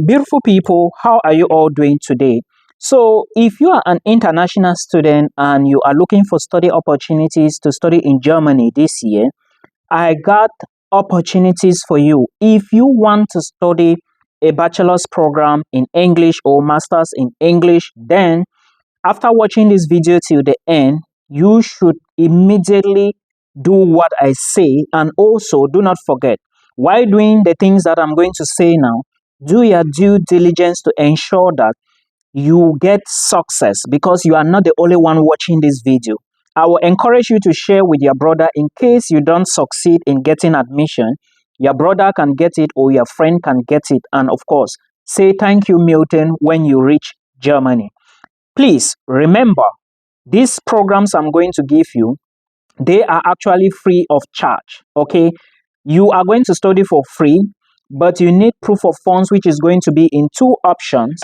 Beautiful people, how are you all doing today? So, if you are an international student and you are looking for study opportunities to study in Germany this year, I got opportunities for you. If you want to study a bachelor's program in English or master's in English, then after watching this video till the end, you should immediately do what I say, and also do not forget, while doing the things that I'm going to say now, do your due diligence to ensure that you get success, because you are not the only one watching this video. I will encourage you to share with your brother in case you don't succeed in getting admission. Your brother can get it or your friend can get it, and of course, say thank you, Milton, when you reach Germany. Please remember, these programs I'm going to give you, they are actually free of charge. Okay, you are going to study for free, but you need proof of funds, which is going to be in two options: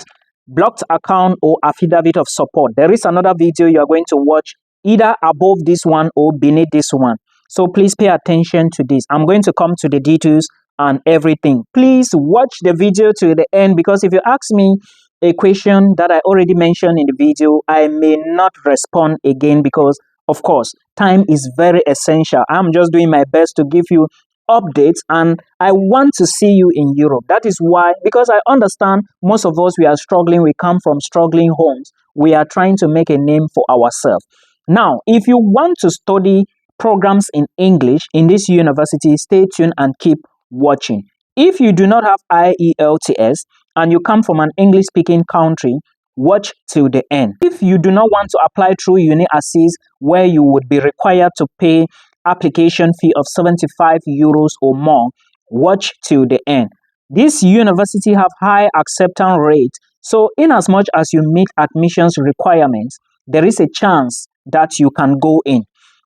blocked account or affidavit of support. There is another video you are going to watch either above this one or beneath this one, so please pay attention to this. I'm going to come to the details and everything. Please watch the video to the end, because if you ask me a question that I already mentioned in the video, I may not respond again, because of course time is very essential. I'm just doing my best to give you updates, and I want to see you in Europe. That is why, because I understand most of us, we are struggling. We come from struggling homes. We are trying to make a name for ourselves. Now, if you want to study programs in English in this university, stay tuned and keep watching. If you do not have IELTS and you come from an English speaking country, watch till the end. If you do not want to apply through Uni Assist, where you would be required to pay application fee of 75 euros or more, watch till the end. This university have high acceptance rate, so in as much as you meet admissions requirements, there is a chance that you can go in.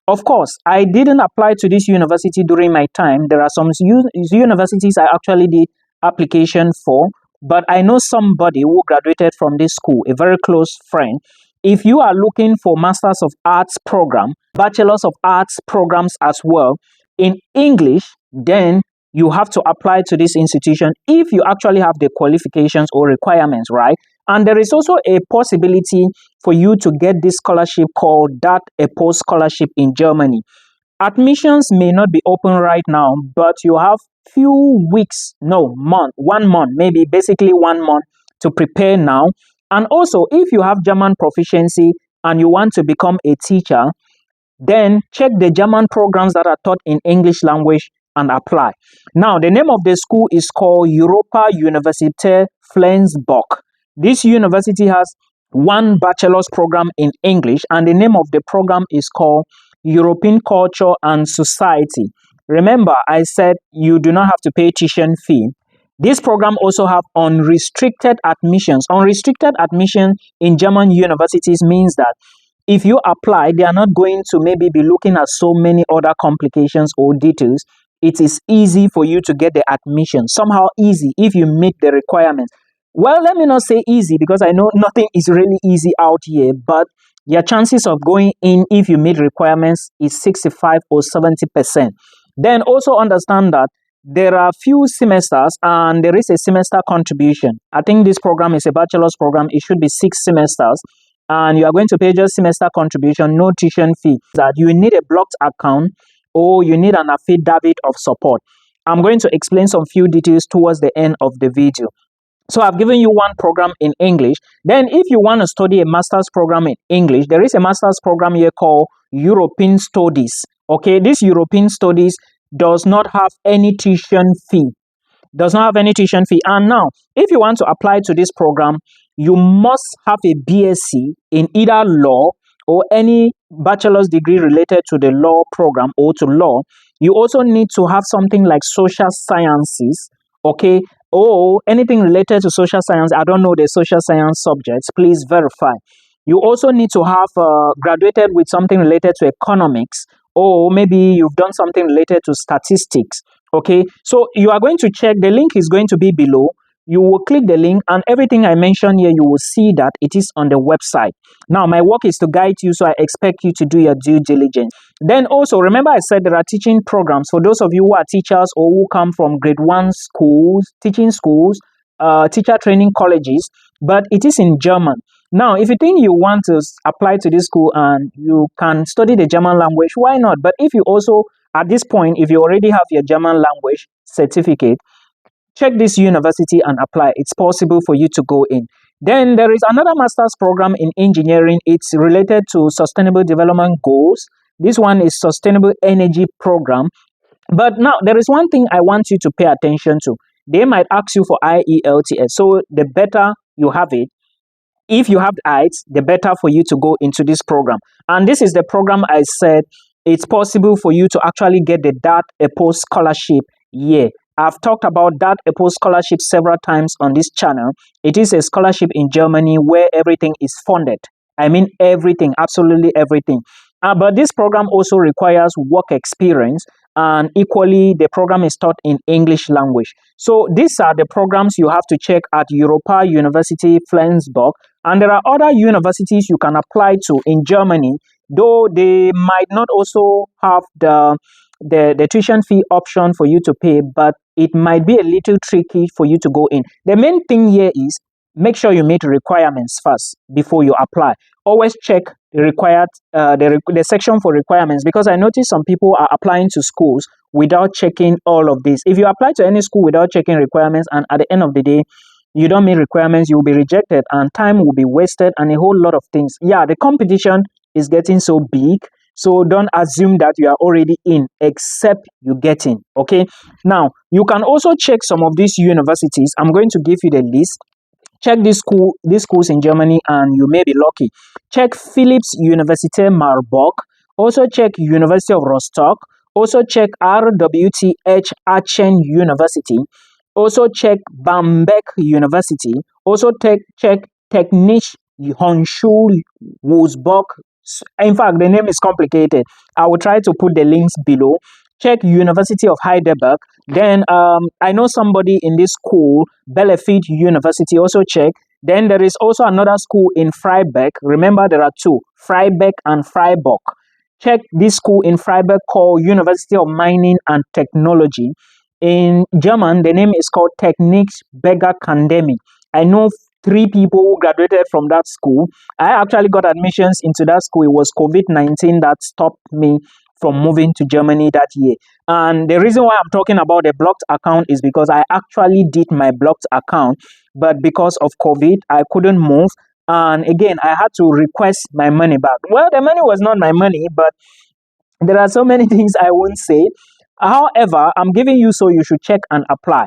Of course, I didn't apply to this university during my time. There are some universities I actually did application for, but I know somebody who graduated from this school, a very close friend. If you are looking for Masters of Arts program, Bachelors of Arts programs as well in English, then you have to apply to this institution if you actually have the qualifications or requirements, right? And there is also a possibility for you to get this scholarship called that a post scholarship in Germany. Admissions may not be open right now, but you have few weeks, no, month, 1 month, maybe basically 1 month to prepare now. And also, if you have German proficiency and you want to become a teacher, then check the German programs that are taught in English language and apply. Now, the name of the school is called Europa Universität Flensburg. This university has one bachelor's program in English, and the name of the program is called European Culture and Society. Remember, I said you do not have to pay tuition fee. This program also have unrestricted admissions. Unrestricted admission in German universities means that if you apply, they are not going to maybe be looking at so many other complications or details. It is easy for you to get the admission. Somehow easy if you meet the requirements. Well, let me not say easy, because I know nothing is really easy out here, but your chances of going in if you meet requirements is 65 or 70%. Then also understand that there are few semesters and there is a semester contribution. I think this program is a bachelor's program. It should be 6 semesters, and you are going to pay just semester contribution, no tuition fee. That you need a blocked account or you need an affidavit of support. I'm going to explain some few details towards the end of the video. So I've given you one program in English. Then if you want to study a master's program in English, there is a master's program here called European Studies. Okay, this European Studies does not have any tuition fee. Does not have any tuition fee. And now, if you want to apply to this program, you must have a BSc in either law or any bachelor's degree related to the law program or to law. You also need to have something like social sciences, okay, or anything related to social science. I don't know the social science subjects. Please verify. You also need to have graduated with something related to economics, or maybe you've done something related to statistics. Okay, so you are going to check. The link is going to be below. You will click the link, and everything I mentioned here, you will see that it is on the website. Now, my work is to guide you, so I expect you to do your due diligence. Then also, remember I said there are teaching programs for those of you who are teachers or who come from grade 1 schools, teaching schools, teacher training colleges, but it is in German. Now, if you think you want to apply to this school and you can study the German language, why not? But if you also, at this point, if you already have your German language certificate, check this university and apply. It's possible for you to go in. Then there is another master's program in engineering. It's related to sustainable development goals. This one is sustainable energy program. But now there is one thing I want you to pay attention to. They might ask you for IELTS. So the better you have it, if you have IELTS, the better for you to go into this program. And this is the program I said it's possible for you to actually get the DAT EPO scholarship. Yeah, I've talked about that EPO scholarship several times on this channel. It is a scholarship in Germany where everything is funded. I mean everything, absolutely everything. But this program also requires work experience, and equally the program is taught in English language. So these are the programs you have to check at Europa University Flensburg, and there are other universities you can apply to in Germany, though they might not also have the tuition fee option for you to pay, but it might be a little tricky for you to go in. The main thing here is make sure you meet requirements first before you apply. Always check the required the section for requirements, because I notice some people are applying to schools without checking all of this. If you apply to any school without checking requirements, and at the end of the day you don't meet requirements, you will be rejected and time will be wasted and a whole lot of things. Yeah, the competition is getting so big, so don't assume that you are already in except you get in. Okay, now you can also check some of these universities. I'm going to give you the list. Check these schools in Germany and you may be lucky. Check Philipps University Marburg. Also check University of Rostock. Also check RWTH Aachen University. Also check Bamberg University. Also check Technische Hochschule Wolfsburg. In fact, the name is complicated. I will try to put the links below. Check University of Heidelberg. Then I know somebody in this school, Bielefeld University, also check. Then there is also another school in Freiburg. Remember, there are two, Freiburg and Freiburg. Check this school in Freiburg called University of Mining and Technology. In German, the name is called Technikbergakademie. I know 3 people who graduated from that school. I actually got admissions into that school. It was COVID-19 that stopped me from moving to Germany that year. And the reason why I'm talking about the blocked account is because I actually did my blocked account, but because of COVID, I couldn't move. And again, I had to request my money back. Well, the money was not my money, but there are so many things I won't say. However, I'm giving you so you should check and apply.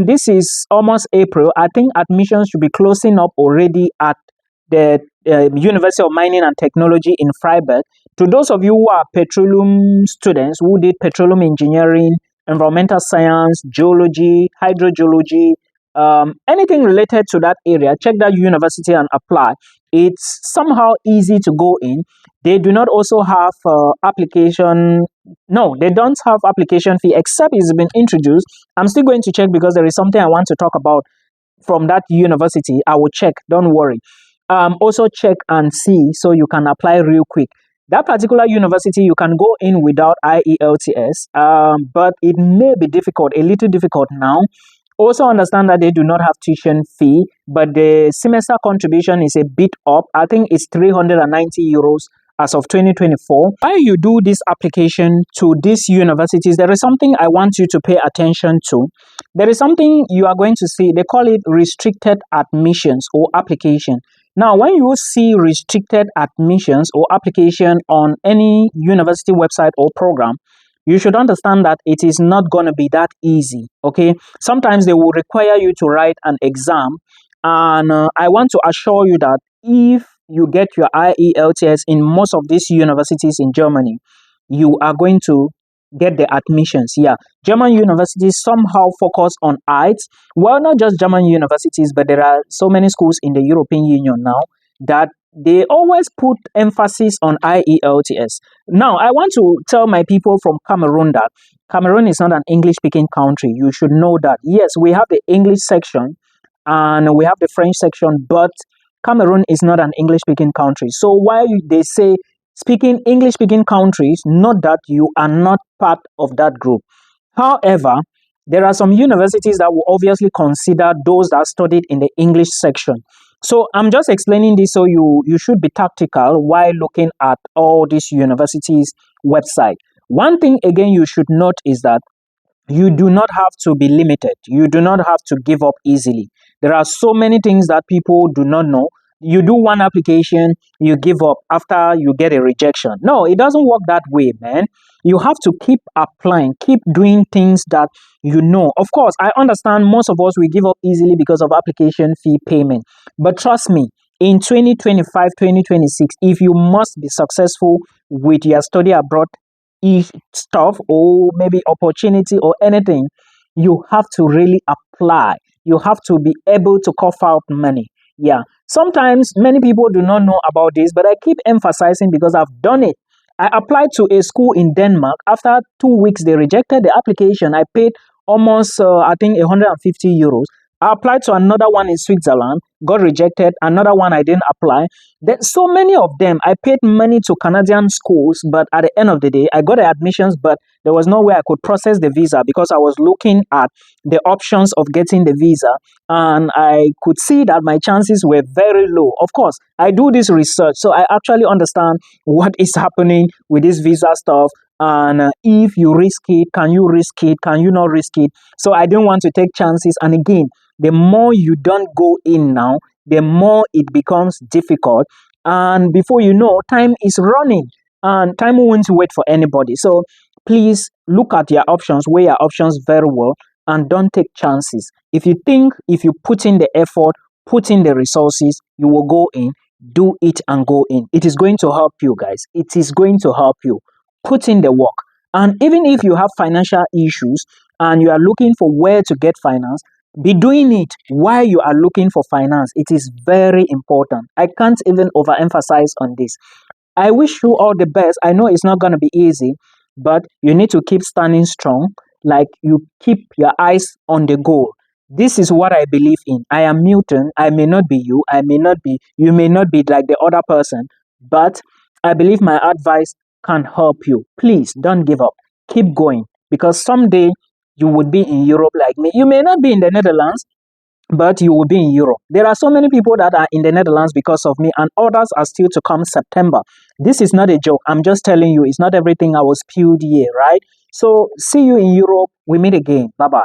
This is almost April. I think admissions should be closing up already at the University of Mining and Technology in Freiburg. To those of you who are petroleum students who did petroleum engineering, environmental science, geology, hydrogeology, anything related to that area, check that university and apply. It's somehow easy to go in. They do not also have application. No, they don't have application fee, except it's been introduced. I'm still going to check because there is something I want to talk about from that university. I will check, don't worry. Also check and see so you can apply real quick. That particular university, you can go in without IELTS, but it may be difficult, a little difficult now. Also understand that they do not have tuition fee, but the semester contribution is a bit up. I think it's 390 euros as of 2024. While you do this application to these universities, there is something I want you to pay attention to. There is something you are going to see. They call it restricted admissions or application. Now, when you see restricted admissions or application on any university website or program, you should understand that it is not going to be that easy, okay? Sometimes they will require you to write an exam, and I want to assure you that if you get your IELTS in most of these universities in Germany, you are going to get the admissions. Yeah, German universities somehow focus on IELTS. Well, not just German universities, but there are so many schools in the European Union now that they always put emphasis on IELTS. Now, I want to tell my people from Cameroon that Cameroon is not an English-speaking country. You should know that. Yes, we have the English section and we have the French section, but Cameroon is not an English-speaking country. So while they say speaking English-speaking countries, not that you are not part of that group. However, There are some universities that will obviously consider those that studied in the English section. So I'm just explaining this so you should be tactical while looking at all these universities' website. One thing again you should note is that you do not have to be limited. You do not have to give up easily. There are so many things that people do not know. You do one application, you give up after you get a rejection. No, it doesn't work that way, man. You have to keep applying, keep doing things that you know. Of course, I understand most of us we give up easily because of application fee payment. But trust me, in 2025, 2026, if you must be successful with your study abroad stuff or maybe opportunity or anything, you have to really apply. You have to be able to cough out money. Yeah. Sometimes many people do not know about this, but I keep emphasizing because I've done it. I applied to a school in Denmark. After 2 weeks, they rejected the application. I paid almost, I think, 150 euros. I applied to another one in Switzerland, got rejected. Another one I didn't apply. There's so many of them. I paid money to Canadian schools, but at the end of the day, I got the admissions, but there was no way I could process the visa because I was looking at the options of getting the visa, and I could see that my chances were very low. Of course, I do this research, so I actually understand what is happening with this visa stuff. And if you risk it, can you risk it? Can you not risk it? So I didn't want to take chances. And again, the more you don't go in now, the more it becomes difficult. And before you know, time is running and time won't wait for anybody. So please look at your options, weigh your options very well, and don't take chances. If you think if you put in the effort, put in the resources, you will go in, do it and go in. It is going to help you, guys. It is going to help you. Put in the work. And even if you have financial issues and you are looking for where to get finance, be doing it while you are looking for finance. It is very important. I can't even overemphasize on this. I wish you all the best. I know it's not going to be easy, but you need to keep standing strong. Like you keep your eyes on the goal. This is what I believe in. I am Milton. I may not be you. I may not be, you may not be like the other person, but I believe my advice can help you. Please don't give up. Keep going because someday you would be in Europe like me. You may not be in the Netherlands, but you will be in Europe. There are so many people that are in the Netherlands because of me, and others are still to come September. This is not a joke. I'm just telling you, it's not everything I was spewed here, right? So, see you in Europe. We meet again. Bye bye.